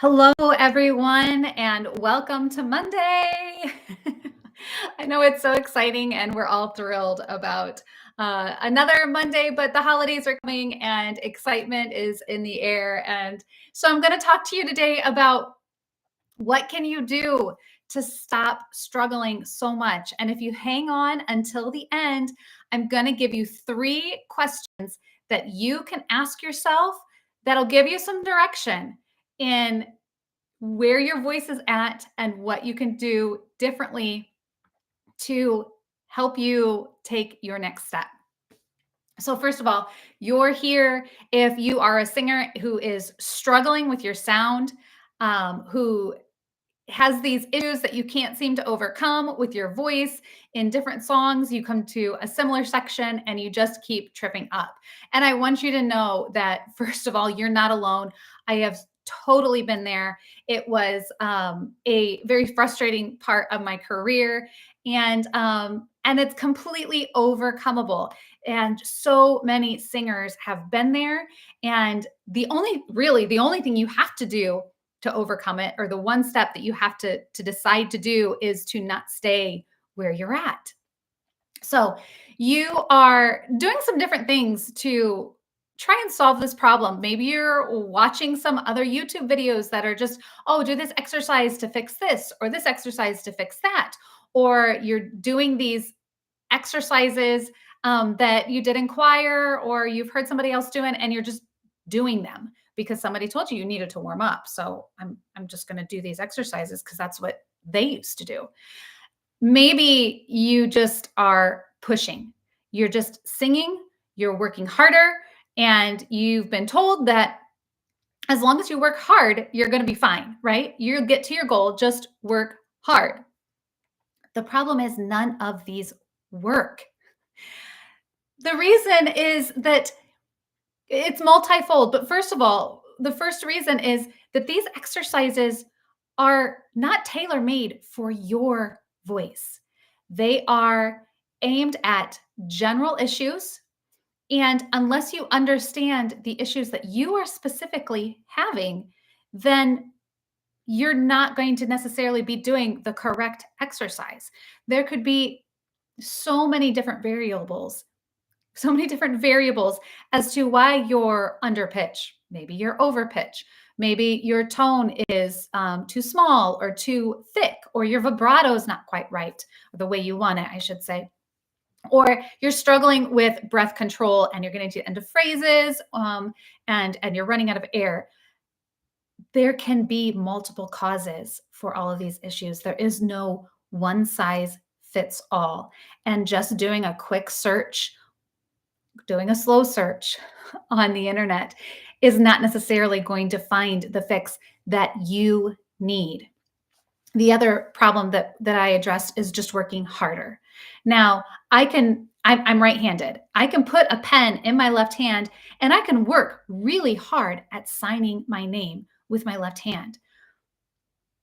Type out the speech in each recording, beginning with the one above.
Hello, everyone, and welcome to Monday. I know it's so exciting, and we're all thrilled about another Monday, but the holidays are coming and excitement is in the air. And so I'm going to talk to you today about what can you do to stop struggling so much. And if you hang on until the end, I'm going to give you three questions that you can ask yourself that'll give you some direction in where your voice is at and what you can do differently to help you take your next step. So, first of all, you're here if you are a singer who is struggling with your sound, who has these issues that you can't seem to overcome with your voice in different songs. You come to a similar section and you just keep tripping up. And I want you to know that, first of all, you're not alone. I have totally been there. It was a very frustrating part of my career, and it's completely overcomable. And so many singers have been there. And the only thing you have to do to overcome it, or the one step that you have to decide to do, is to not stay where you're at. So you are doing some different things to try and solve this problem. Maybe you're watching some other YouTube videos that are just, oh, do this exercise to fix this, or this exercise to fix that. Or you're doing these exercises that you did in choir, or you've heard somebody else doing, and you're just doing them because somebody told you you needed to warm up. So I'm just going to do these exercises because that's what they used to do. Maybe you just are pushing. You're just singing, you're working harder, and you've been told that as long as you work hard, you're going to be fine, right? You'll get to your goal, just work hard. The problem is none of these work. The reason is that it's multifold. But first of all, the first reason is that these exercises are not tailor made for your voice. They are aimed at general issues. And unless you understand the issues that you are specifically having, then you're not going to necessarily be doing the correct exercise. There could be so many different variables as to why you're under pitch. Maybe you're over pitch. Maybe your tone is too small or too thick, or your vibrato is not quite right, or the way you want it, I should say. Or you're struggling with breath control and you're getting to the end of phrases, and you're running out of air. There can be multiple causes for all of these issues. There is no one size fits all. And just doing a quick search, doing a slow search on the internet, is not necessarily going to find the fix that you need. The other problem that I addressed is just working harder. Now, I'm right-handed. I can put a pen in my left hand and I can work really hard at signing my name with my left hand.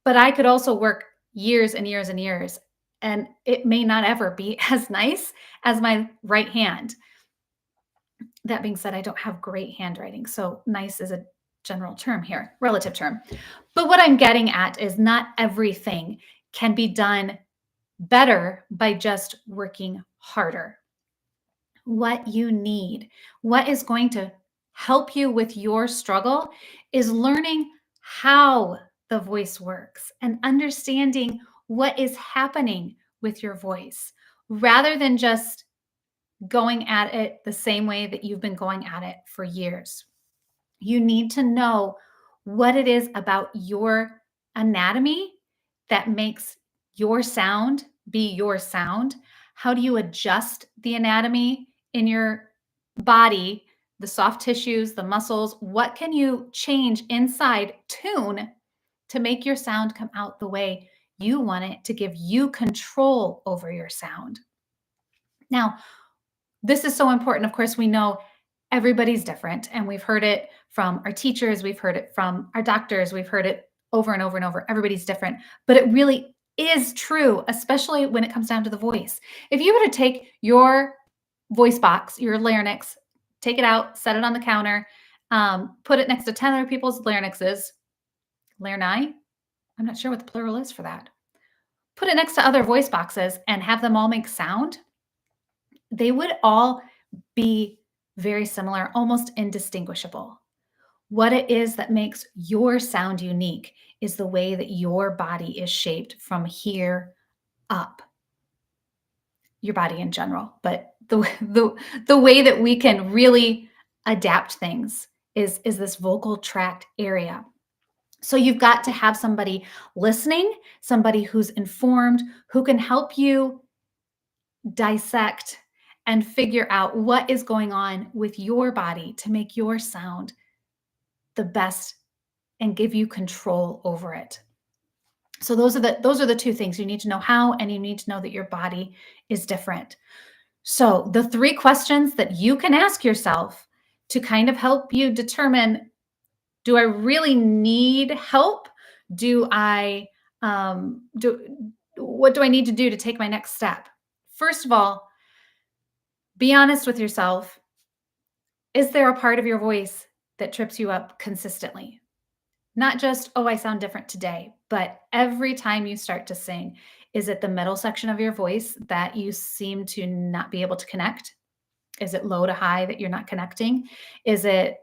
But I could also work years and years and years, and it may not ever be as nice as my right hand. That being said, I don't have great handwriting, so nice is a general term here, relative term. But what I'm getting at is not everything can be done better by just working harder. What you need, what is going to help you with your struggle, is learning how the voice works and understanding what is happening with your voice, rather than just going at it the same way that you've been going at it for years. You need to know what it is about your anatomy that makes your sound be your sound. How do you adjust the anatomy in your body, the soft tissues, the muscles? What can you change inside tune to make your sound come out the way you want it, to give you control over your sound? Now, this is so important. Of course, we know everybody's different, and we've heard it from our teachers, we've heard it from our doctors, we've heard it over and over and over. Everybody's different, but it really is true, especially when it comes down to the voice. If you were to take your voice box, your larynx, take it out, set it on the counter, put it next to 10 other people's larynxes, Larynai? I'm not sure what the plural is for that. Put it next to other voice boxes and have them all make sound, they would all be very similar, almost indistinguishable. What it is that makes your sound unique is the way that your body is shaped from here up, your body in general. But the way that we can really adapt things is this vocal tract area. So you've got to have somebody listening, somebody who's informed, who can help you dissect and figure out what is going on with your body to make your sound the best and give you control over it. So those are the two things. You need to know how, and you need to know that your body is different. So the three questions that you can ask yourself to kind of help you determine, do I really need help? Do I what do I need to do to take my next step? First of all, be honest with yourself. Is there a part of your voice that trips you up consistently? Not just, oh, I sound different today, but every time you start to sing, is it the middle section of your voice that you seem to not be able to connect? Is it low to high that you're not connecting? Is it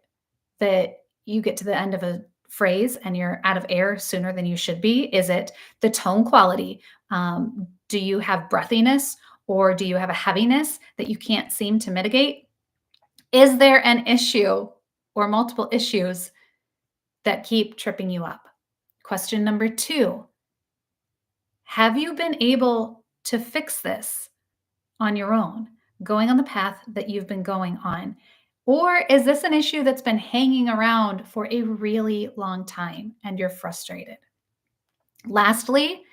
that you get to the end of a phrase and you're out of air sooner than you should be? Is it the tone quality? Do you have breathiness, or do you have a heaviness that you can't seem to mitigate? Is there an issue or multiple issues that keep tripping you up? Question number 2, have you been able to fix this on your own, going on the path that you've been going on? Or is this an issue that's been hanging around for a really long time and you're frustrated? Lastly,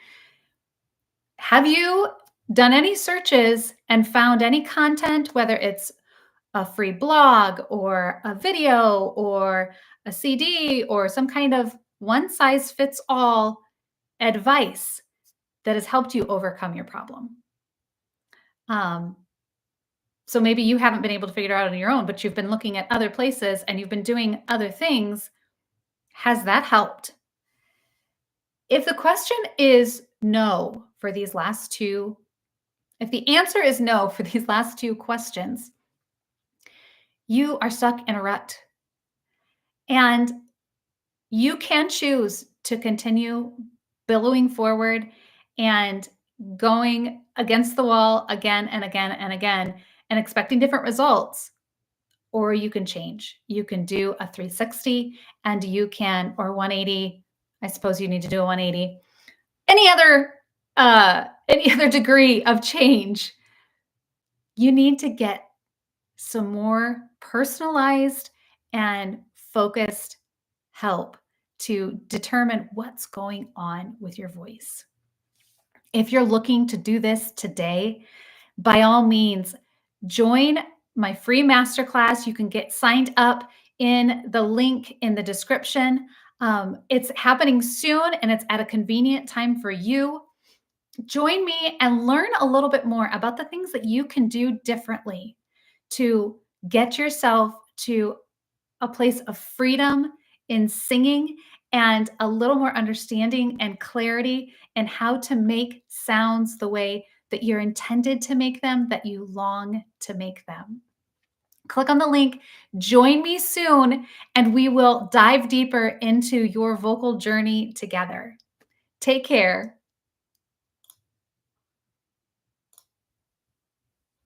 have you done any searches and found any content, whether it's a free blog or a video or a CD or some kind of one size fits all advice that has helped you overcome your problem? Um, so maybe you haven't been able to figure it out on your own, but you've been looking at other places and you've been doing other things. Has that helped? If the question is no for these last two, if the answer is no for these last two questions, you are stuck in a rut. And you can choose to continue billowing forward and going against the wall again and again and again and expecting different results. Or you can change. You can do a 360 and you can, or 180. I suppose you need to do a 180. Any other degree of change. You need to get some more personalized and focused help to determine what's going on with your voice. If you're looking to do this today, by all means, join my free masterclass. You can get signed up in the link in the description. It's happening soon and it's at a convenient time for you. Join me and learn a little bit more about the things that you can do differently to get yourself to a place of freedom in singing and a little more understanding and clarity and how to make sounds the way that you're intended to make them, that you long to make them. Click on the link, join me soon, and we will dive deeper into your vocal journey together. Take care.